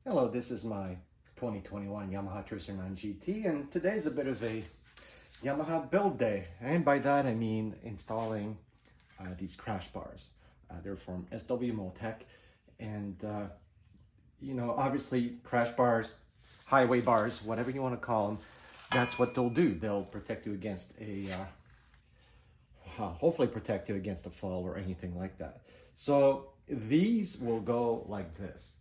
Hello, this is my 2021 Yamaha Tracer 9 GT, and today's a bit of a Yamaha build day. And by that I mean installing these crash bars. They're from SW Motech, and obviously crash bars, highway bars, whatever you want to call them, that's what they'll do. They'll protect you against hopefully protect you against a fall or anything like that. So these will go like this.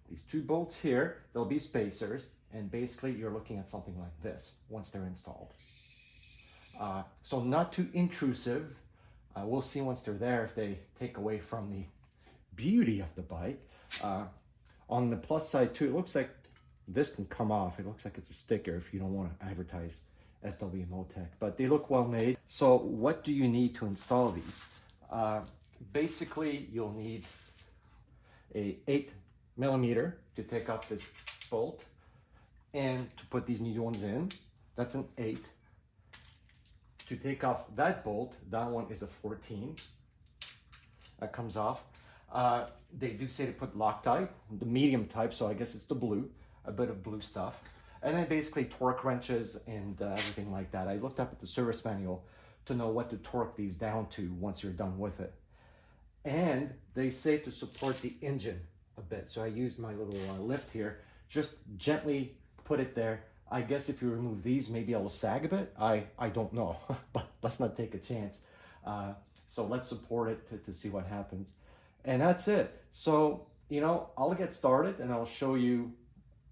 These two bolts here, there'll be spacers, and basically you're looking at something like this once they're installed. So not too intrusive. We'll see once they're there if they take away from the beauty of the bike. On the plus side too, it looks like this can come off. It looks like it's a sticker if you don't want to advertise SW Motech, but they look well made. So what do you need to install these? Basically, you'll need a 8mm to take off this bolt and to put these new ones in. That's an 8. To take off that bolt, that one is a 14. That comes off. They do say to put loctite, the medium type, so I guess it's the blue, a bit of blue stuff. And then basically torque wrenches and everything like that. I looked up at the service manual to know what to torque these down to once you're done with it. And they say to support the engine a bit. So I used my little lift here, just gently put it there. I guess if you remove these, maybe it will sag a bit. I don't know, but let's not take a chance. So let's support it to see what happens. And that's it. So, I'll get started and I'll show you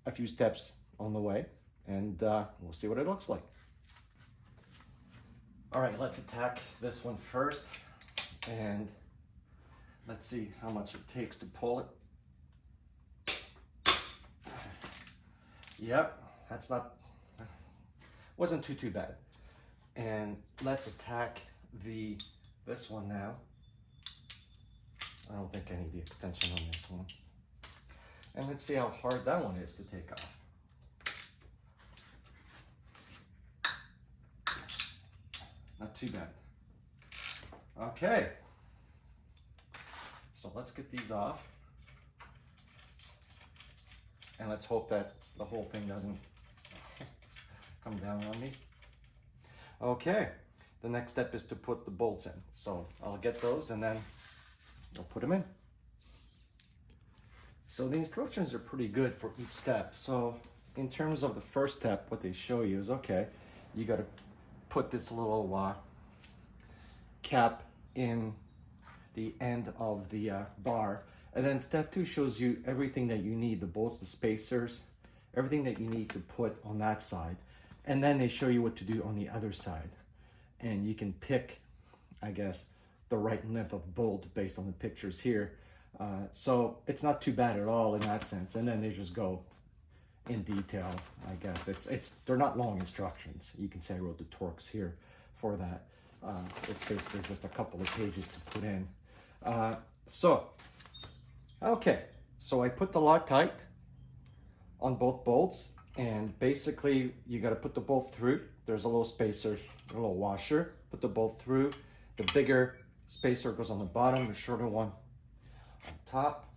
a few steps on the way, and we'll see what it looks like. All right, let's attack this one first, and let's see how much it takes to pull it. Yep, wasn't too bad. And let's attack this one now. I don't think I need the extension on this one. And let's see how hard that one is to take off. Not too bad. Okay, so let's get these off. And let's hope that the whole thing doesn't come down on me. Okay, the next step is to put the bolts in. So I'll get those and then I'll put them in. So the instructions are pretty good for each step. So in terms of the first step, what they show you is, okay, you got to put this little cap in the end of the bar. And then step 2 shows you everything that you need, the bolts, the spacers, everything that you need to put on that side. And then they show you what to do on the other side. And you can pick, I guess, the right length of bolt based on the pictures here. So it's not too bad at all in that sense. And then they just go in detail, I guess. They're not long instructions. You can say I wrote the torques here for that. It's basically just a couple of pages to put in. Okay, so I put the Loctite on both bolts, and basically you got to put the bolt through. There's a little spacer, a little washer. Put the bolt through. The bigger spacer goes on the bottom, the shorter one on top,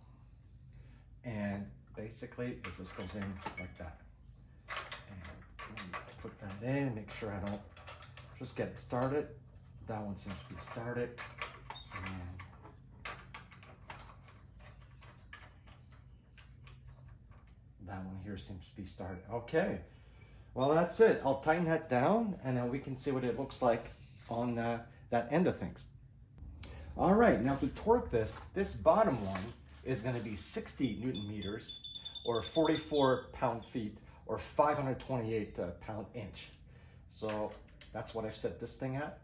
and basically it just goes in like that. And let me put that in, make sure I don't just get it started. That one seems to be started. And that one here seems to be started. Okay, well that's it. I'll tighten that down and then we can see what it looks like on that end of things. All right, now to torque this bottom one is going to be 60 Newton meters, or 44 pound-feet, or 528 pound-inch. So that's what I've set this thing at.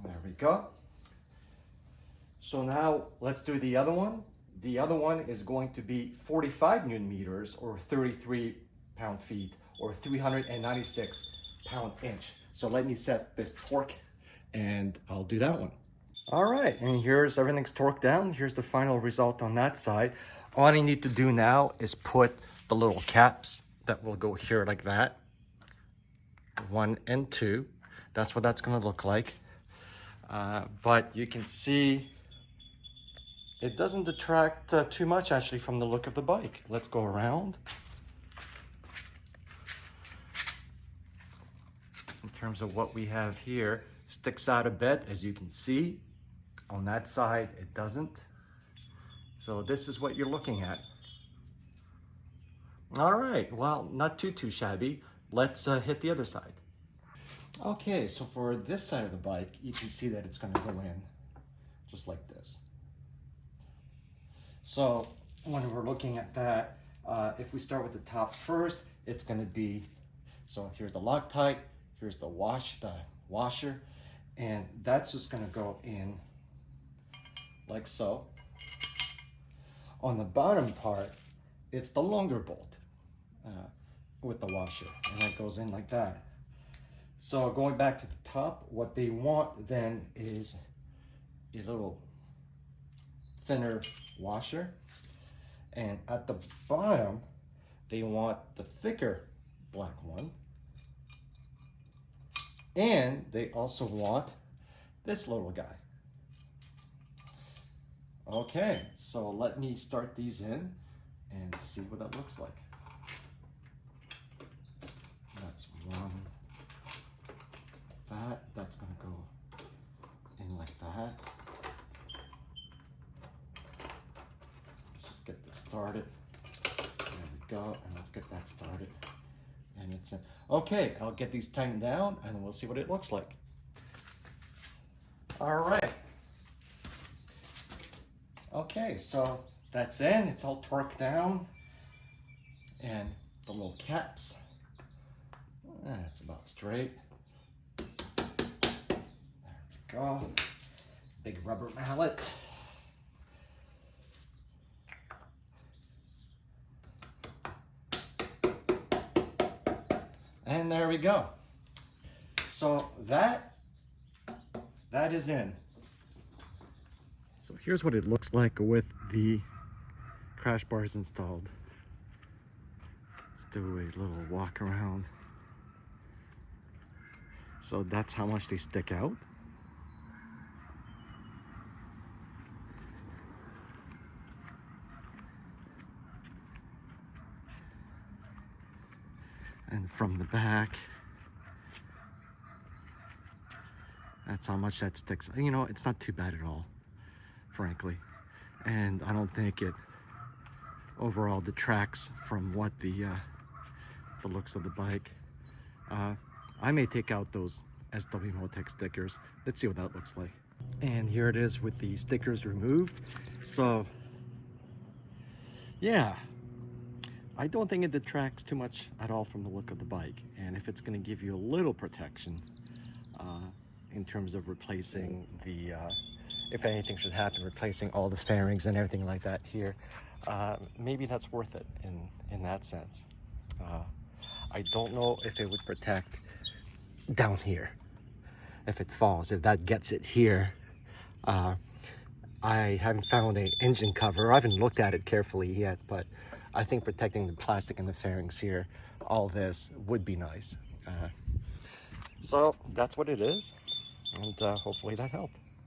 There we go. So now let's do the other one. The other one is going to be 45 Newton meters, or 33 pound-feet, or 396 pound-inch. So let me set this torque and I'll do that one. All right, and here's everything's torqued down. Here's the final result on that side. All I need to do now is put the little caps that will go here like that. 1 and 2. That's what that's going to look like. But you can see it doesn't detract too much actually from the look of the bike. Let's go around. In terms of what we have here, sticks out a bit, as you can see. On that side, it doesn't. So this is what you're looking at. All right, well, not too shabby. Let's hit the other side. Okay, so for this side of the bike, you can see that it's going to go in just like this. So when we're looking at that, if we start with the top first, it's going to be, so here's the Loctite, here's the washer, and that's just going to go in like so. On the bottom part, it's the longer bolt with the washer, and that goes in like that. So going back to the top, what they want then is a little thinner washer, and at the bottom they want the thicker black one, and they also want this little guy. Okay, so let me start these in and see what that looks like. That's one. That's gonna go in like that. Let's just get this started. There we go, and let's get that started. And it's in. Okay, I'll get these tightened down and we'll see what it looks like. All right. Okay, so that's in, it's all torqued down, and the little caps, it's about straight. There we go, big rubber mallet. And there we go. So that is in. So here's what it looks like with the crash bars installed. Let's do a little walk around. So that's how much they stick out. And from the back, that's how much that sticks. You know, it's not too bad at all, frankly, and I don't think it overall detracts from what the looks of the bike. I may take out those SW Motech stickers. Let's see what that looks like. And here it is with the stickers removed. So yeah, I don't think it detracts too much at all from the look of the bike. And if it's going to give you a little protection in terms of replacing the if anything should happen, replacing all the fairings and everything like that here, maybe that's worth it in that sense. I don't know if it would protect down here if it falls, if that gets it here. I haven't found an engine cover. I haven't looked at it carefully yet, but I think protecting the plastic and the fairings here, all this would be nice. So that's what it is, and hopefully that helps.